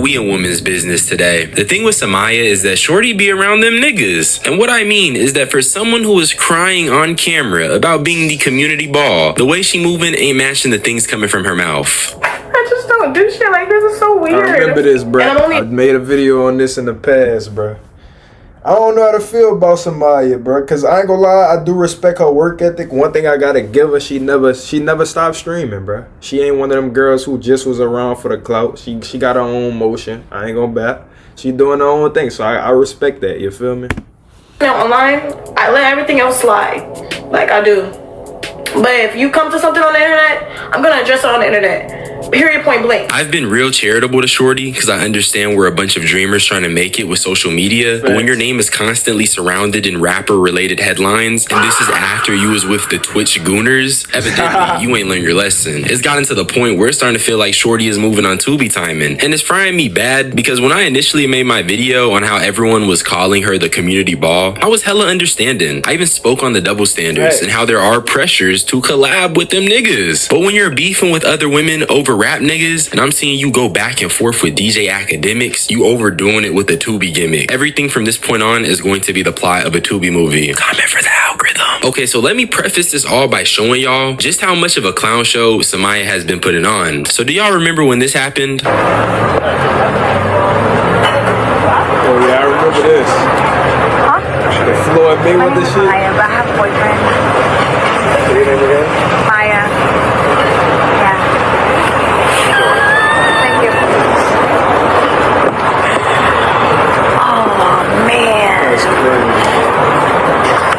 we in women's business today. The thing with Summyah is that shorty be around them niggas. And what I mean is that for someone who is crying on camera about being the community ball, the way she moving ain't matching the things coming from her mouth. I just don't do shit like this. It's so weird. I remember this, bro. I made a video on this in the past, bro. I don't know how to feel about Summyah, bro, because I ain't gonna lie, I do respect her work ethic. One thing I gotta give her, she never stopped streaming, bro. She ain't one of them girls who just was around for the clout. She got her own motion. I ain't gonna bat. She doing her own thing, so I respect that, you feel me? Online, I let everything else slide, like I do. But if you come to something on the internet, I'm gonna address it on the internet. Period, point blank. I've been real charitable to shorty because I understand we're a bunch of dreamers trying to make it with social media. But when your name is constantly surrounded in rapper-related headlines, and this is after you was with the Twitch gooners, evidently you ain't learned your lesson. It's gotten to the point where it's starting to feel like shorty is moving on Tubi timing. And it's frying me bad because when I initially made my video on how everyone was calling her the community ball, I was hella understanding. I even spoke on the double standards and how there are pressures to collab with them niggas. But when you're beefing with other women over rap niggas, and I'm seeing you go back and forth with Akademiks, you overdoing it with the Tubi gimmick. Everything from this point on is going to be the plot of a Tubi movie. Comment for the algorithm. Okay, so let me preface this all by showing y'all just how much of a clown show Summyah has been putting on. So do y'all remember when this happened? Oh yeah, I remember this. Huh? The Floyd Mayweather shit. Summyah, but I have a boyfriend. Summyah. Yeah. Thank you. Oh man. That's crazy.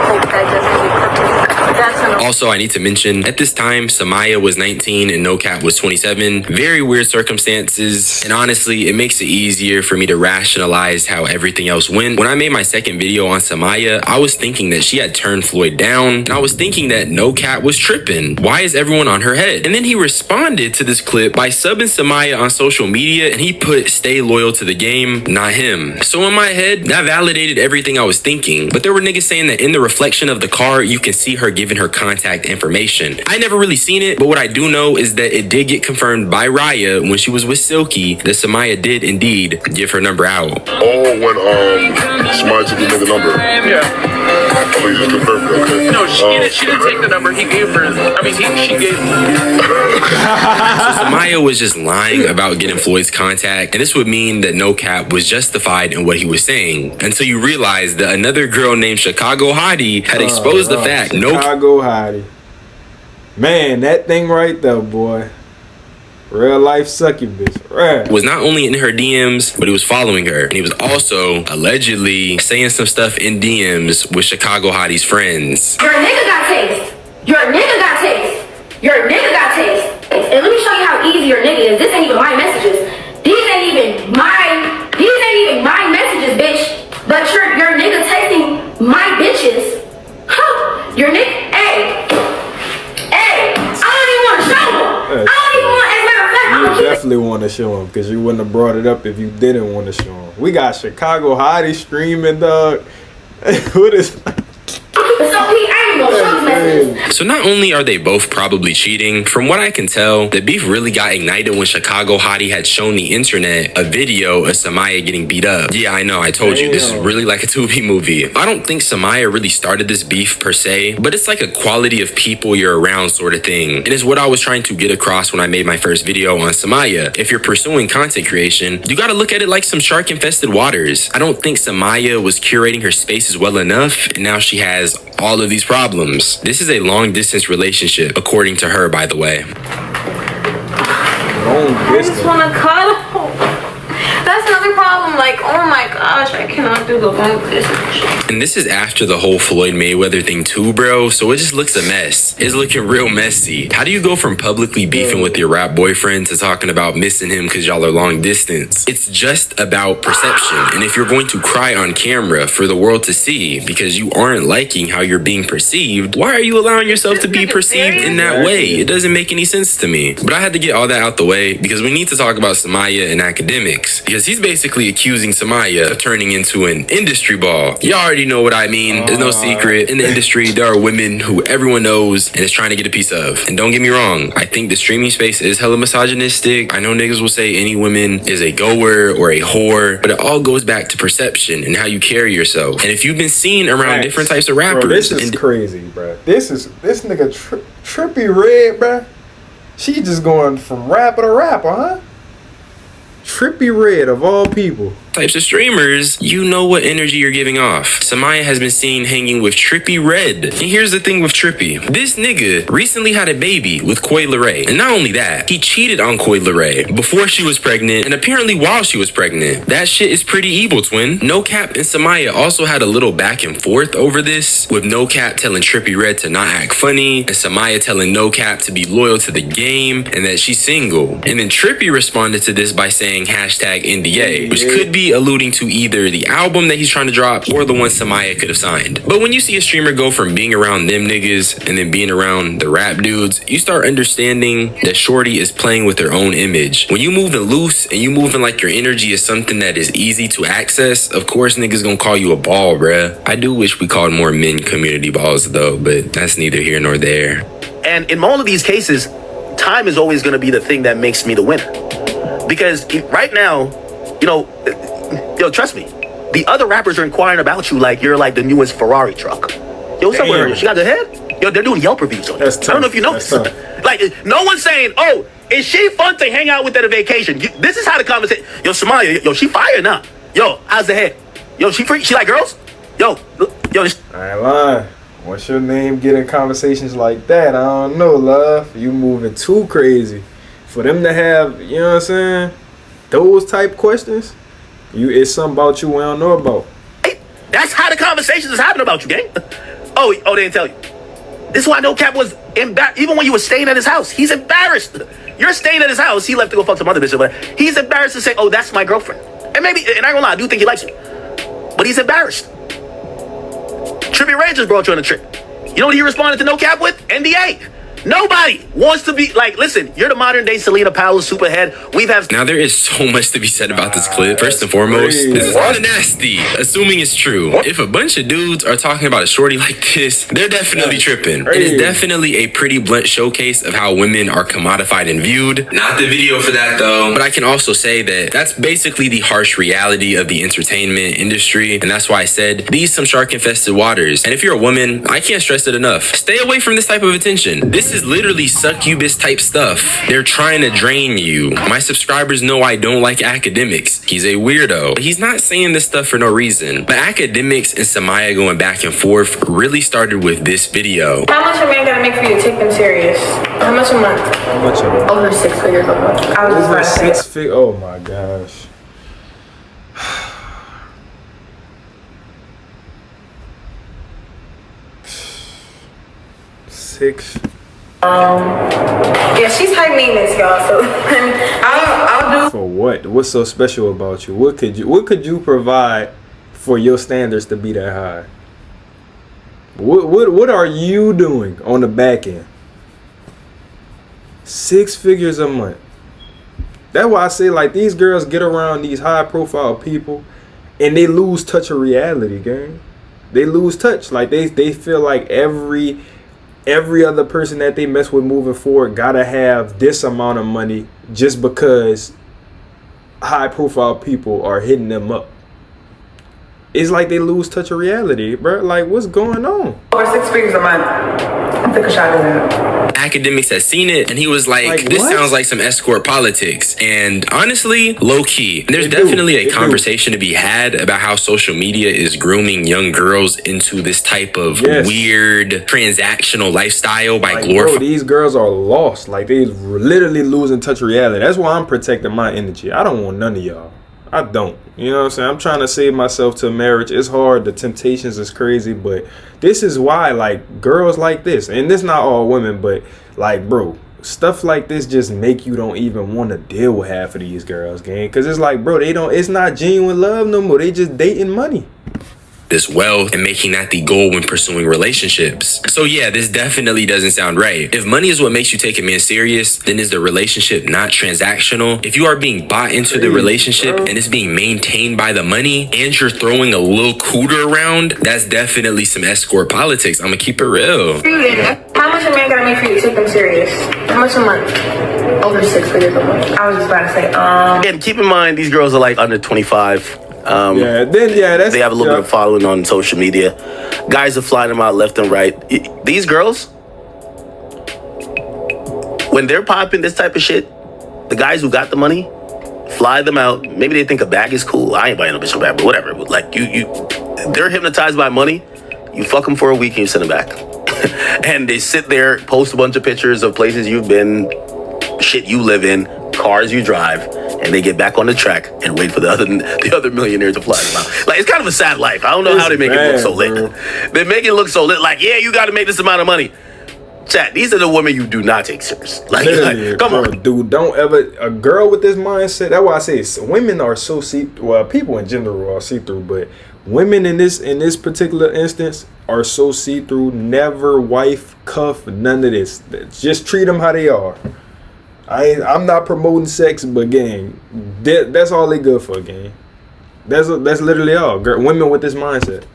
Hope that doesn't get crooked. That's an Also, I need to mention, at this time, Summyah was 19 and nocap was 27. Very weird circumstances. And honestly, it makes it easier for me to rationalize how everything else went. When I made my second video on Summyah, I was thinking that she had turned Floyd down. And I was thinking that nocap was tripping. Why is everyone on her head? And then he responded to this clip by subbing Summyah on social media, and he put stay loyal to the game, not him. So in my head, that validated everything I was thinking. But there were niggas saying that in the reflection of the car, you can see her giving her contact information. I never really seen it, but what I do know is that it did get confirmed by Raya when she was with Silky that Summyah did indeed give her number out. Oh, when Summyah took the nigga number. Yeah. Oh, you just confirmed it, okay. No, she didn't take the number. He gave her. I mean, she gave. So Summyah was just lying about getting Floyd's contact, and this would mean that nocap was justified in what he was saying. Until you realize that another girl named Chicago Hottie had exposed the fact Chicago Hottie. Man, that thing right there, boy. Real life succubus. Right. was not only in her DMs, but he was following her. And he was also allegedly saying some stuff in DMs with Chicago Hottie's friends. Your nigga got taste. Your nigga got taste. Your nigga got taste. And let me show you how easy your nigga is. This ain't even my messages. These ain't even my messages, bitch. But your nigga tasting my bitches. Huh. Your nigga, hey, I don't even want to show him. I don't even want, as a matter of fact, I'm gonna keep definitely want to show him because you wouldn't have brought it up if you didn't want to show him. We got Chicago Hottie streaming, dog. What is So not only are they both probably cheating, from what I can tell, the beef really got ignited when Chicago Hottie had shown the internet a video of Summyah getting beat up. Yeah, I know, I told you, this is really like a Tubi movie. I don't think Summyah really started this beef per se, but it's like a quality of people you're around sort of thing. And it's what I was trying to get across when I made my first video on Summyah. If you're pursuing content creation, you gotta look at it like some shark-infested waters. I don't think Summyah was curating her spaces well enough, and now she has all of these problems. This is a long-distance relationship, according to her, by the way. I just want to cuddle. That's another problem. Like, oh my gosh, I cannot do the long distance. And this is after the whole Floyd Mayweather thing too, bro. So it just looks a mess. It's looking real messy. How do you go from publicly beefing with your rap boyfriend to talking about missing him because y'all are long distance? It's just about perception. And if you're going to cry on camera for the world to see because you aren't liking how you're being perceived, why are you allowing yourself to be perceived in that way? It doesn't make any sense to me. But I had to get all that out the way because we need to talk about Summyah and Akademiks. Because he's basically accusing Summyah of turning into an women. Industry ball. Y'all already know what I mean. There's no secret. In the industry, there are women who everyone knows and is trying to get a piece of. And don't get me wrong, I think the streaming space is hella misogynistic. I know niggas will say any woman is a goer or a whore, but it all goes back to perception and how you carry yourself. And if you've been seen around different types of rappers, bro, this is crazy, bro. This nigga Trippie Redd, bro. She just going from rapper to rapper, huh? Trippie Redd of all people. Types of streamers, you know what energy you're giving off. Summyah has been seen hanging with Trippie Redd. And here's the thing with Trippie. This nigga recently had a baby with Coi Leray. And not only that, he cheated on Coi Leray before she was pregnant and apparently while she was pregnant. That shit is pretty evil, twin. Nocap and Summyah also had a little back and forth over this, with Nocap telling Trippie Redd to not act funny and Summyah telling Nocap to be loyal to the game and that she's single. And then Trippie responded to this by saying #NDA, which could be alluding to either the album that he's trying to drop or the one Summyah could have signed. But when you see a streamer go from being around them niggas and then being around the rap dudes, you start understanding that shorty is playing with their own image. When you moving loose and you moving like your energy is something that is easy to access, of course niggas gonna call you a ball, bruh. I do wish we called more men community balls though, but that's neither here nor there. And in all of these cases, time is always gonna be the thing that makes me the winner. Because right now, trust me, the other rappers are inquiring about you like you're like the newest Ferrari truck. Yo, what's up with her? She got the head? Yo, they're doing Yelp reviews on you. I don't know if you know this. Like, no one's saying, oh, is she fun to hang out with at a vacation? This is how the conversation. Yo, Summyah, yo, she fire now. Yo, how's the head? Yo, she free? She like girls? Yo. I ain't lying. Once your name get in conversations like that, I don't know, love. You moving too crazy. For them to have, you know what I'm saying, those type questions, it's something about you we don't know about. That's how the conversations is happening about you, gang. Oh, they didn't tell you. This is why Nocap was embarrassed. Even when you were staying at his house, he's embarrassed. You're staying at his house. He left to go fuck some other bitch, but he's embarrassed to say, oh, that's my girlfriend. And I ain't gonna lie, I do think he likes you. But he's embarrassed. Trippie Redd just brought you on a trip. You know what he responded to Nocap with? NDA. Nobody wants to be like, listen, you're the modern day Selena Powell superhead. Now there is so much to be said about this clip. First and foremost, this is kind of nasty, assuming it's true. If a bunch of dudes are talking about a shorty like this, they're definitely tripping. It is definitely a pretty blunt showcase of how women are commodified and viewed. Not the video for that though, but I can also say that that's basically the harsh reality of the entertainment industry, and that's why I said these some shark infested waters. And if you're a woman, I can't stress it enough. Stay away from this type of attention. This is literally succubus type stuff. They're trying to drain you. My subscribers know I don't like Akademiks. He's a weirdo. He's not saying this stuff for no reason. But Akademiks and Summyah going back and forth really started with this video. How much a man gotta make for you to take them serious? How much a month? How much of it? Over 6 figures a month. Over 6 figures? Oh my gosh. Six. Yeah, she's high maintenance, y'all. So I'll do. For what? What's so special about you? What could you provide for your standards to be that high? What are you doing on the back end? 6 figures a month. That's why I say, like, these girls get around these high profile people and they lose touch of reality, gang. They lose touch. Like they feel like every other person that they mess with moving forward gotta have this amount of money just because high profile people are hitting them up. It's like they lose touch of reality, bro. Like, what's going on? Over 6 figures a month. I took a shot at that. Akademiks has seen it and he was like this what? sounds like some escort politics. And honestly, low-key, there's definitely a conversation to be had about how social media is grooming young girls into this type of weird transactional lifestyle by glorifying. These girls are lost. Like, they literally losing touch of reality. That's why I'm protecting my energy. I don't want none of y'all. I don't. You know what I'm saying? I'm trying to save myself to marriage. It's hard. The temptations is crazy. But this is why, like, girls like this, and this not all women, but, like, bro, stuff like this just make you don't even want to deal with half of these girls, gang. Because it's like, bro, it's not genuine love no more. They just dating money. this wealth and making that the goal when pursuing relationships. So yeah, this definitely doesn't sound right. If money is what makes you take a man serious, then is the relationship not transactional? If you are being bought into the relationship and it's being maintained by the money and you're throwing a little cooter around, that's definitely some escort politics. I'm gonna keep it real. How much a man gotta make for you to take them serious? How much a month? Over 6 figures a month. I was just about to say, And keep in mind, these girls are like under 25. They have a little bit of following on social media. Guys are flying them out left and right. These girls, when they're popping this type of shit, the guys who got the money fly them out. Maybe they think a bag is cool. I ain't buying no bitch a bag, but whatever. Like they're hypnotized by money. You fuck them for a week and you send them back. And they sit there, post a bunch of pictures of places you've been, shit you live in, cars you drive, and they get back on the track and wait for the other millionaire to fly them out. Like, it's kind of a sad life. I don't know how they make it look so lit. They make it look so lit. Like, yeah, you got to make this amount of money. Chat, these are the women you do not take serious. Like come on, dude. Don't ever a girl with this mindset. That's why I say women are so people in general are see-through, but women in this particular instance are so see-through. Never wife, cuff, none of this. Just treat them how they are. I'm not promoting sex, but gang, that's all they good for, gang. That's literally all. Women with this mindset.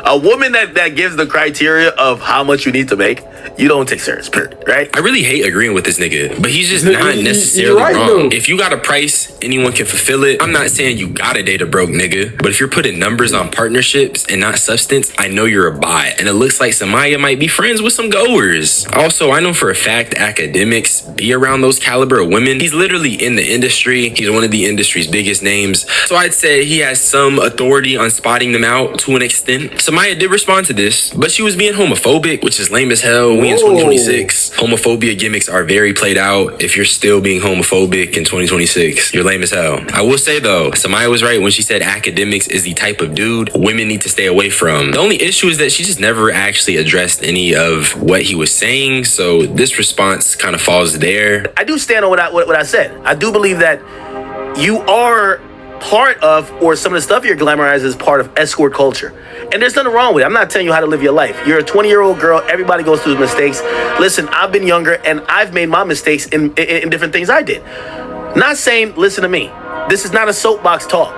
A woman that gives the criteria of how much you need to make, you don't take serious, period, right? I really hate agreeing with this nigga, but he's just not necessarily right, wrong. Though. If you got a price, anyone can fulfill it. I'm not saying you gotta date a broke nigga, but if you're putting numbers on partnerships and not substance, I know you're a bot. And it looks like Summyah might be friends with some goers. Also, I know for a fact Akademiks be around those caliber of women. He's literally in the industry. He's one of the industry's biggest names. So I'd say he has some authority on spotting them out to an extent. Summyah did respond to this, but she was being homophobic, which is lame as hell. We in 2026. Homophobia gimmicks are very played out. If you're still being homophobic in 2026, you're lame as hell. I will say though, Summyah was right when she said Akademiks is the type of dude women need to stay away from. The only issue is that she just never actually addressed any of what he was saying, so this response kind of falls there. I do stand on what I said. I do believe that you are part of, or some of the stuff you're glamorized as part of escort culture. And there's nothing wrong with it. I'm not telling you how to live your life. You're a 20-year-old girl. Everybody goes through mistakes. Listen, I've been younger and I've made my mistakes in different things I did. Not saying, listen to me. This is not a soapbox talk.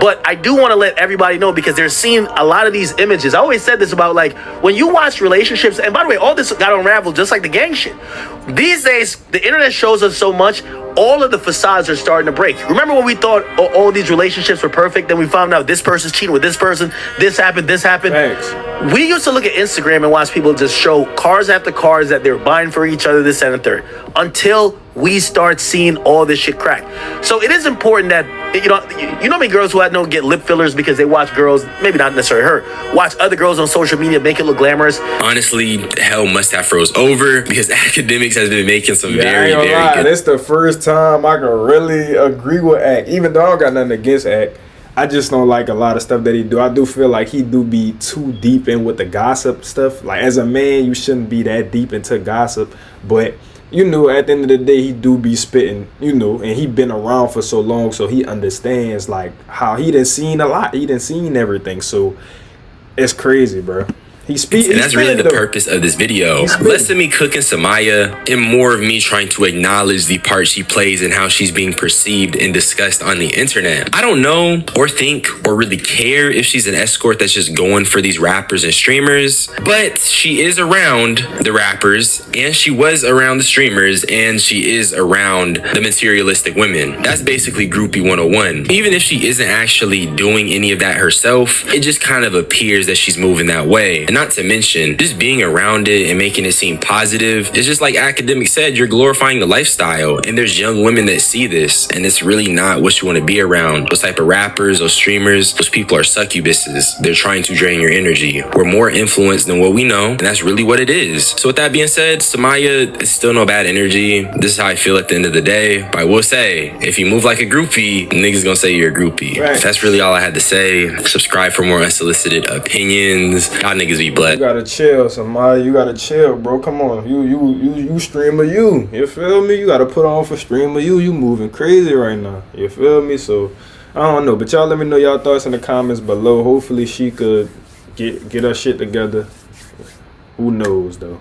But I do want to let everybody know, because they're seeing a lot of these images. I always said this about, like, when you watch relationships, and by the way, all this got unraveled just like the gang shit. These days, the internet shows us so much, all of the facades are starting to break. Remember when we thought all these relationships were perfect, then we found out this person's cheating with this person, this happened. Thanks. We used to look at Instagram and watch people just show cars after cars that they're buying for each other, this and the third, until we start seeing all this shit crack. So it is important that, you know how many girls who don't get lip fillers because they watch girls, maybe not necessarily her, watch other girls on social media make it look glamorous. Honestly, hell must have froze over, because Akademiks has been making some very good. It's the first time I can really agree with Ak. Even though I don't got nothing against Ak, I just don't like a lot of stuff that he do. I do feel like he do be too deep in with the gossip stuff. Like, as a man, you shouldn't be that deep into gossip. But, you know, at the end of the day, he do be spitting, you know, and he been around for so long, so he understands, like, how he done seen a lot. He done seen everything. So it's crazy, bro. And that's really the purpose of this video. Less of me cooking Summyah and more of me trying to acknowledge the part she plays and how she's being perceived and discussed on the internet. I don't know or think or really care if she's an escort that's just going for these rappers and streamers, but she is around the rappers and she was around the streamers and she is around the materialistic women. That's basically groupie 101. Even if she isn't actually doing any of that herself, it just kind of appears that she's moving that way. And not to mention, just being around it and making it seem positive, it's just like Akademiks said, you're glorifying the lifestyle. And there's young women that see this, and it's really not what you want to be around. Those type of rappers, those streamers, those people are succubuses. They're trying to drain your energy. We're more influenced than what we know, and that's really what it is. So with that being said, Summyah is still no bad energy. This is how I feel at the end of the day. But I will say, if you move like a groupie, niggas gonna say you're a groupie. Right. That's really all I had to say. Subscribe for more unsolicited opinions. Y'all niggas be blessed. You gotta chill, Summyah. You gotta chill, bro. Come on. You streamer you. You feel me? You gotta put on for streamer you. You moving crazy right now. You feel me? So I don't know. But y'all let me know y'all thoughts in the comments below. Hopefully she could Get her shit together. Who knows though?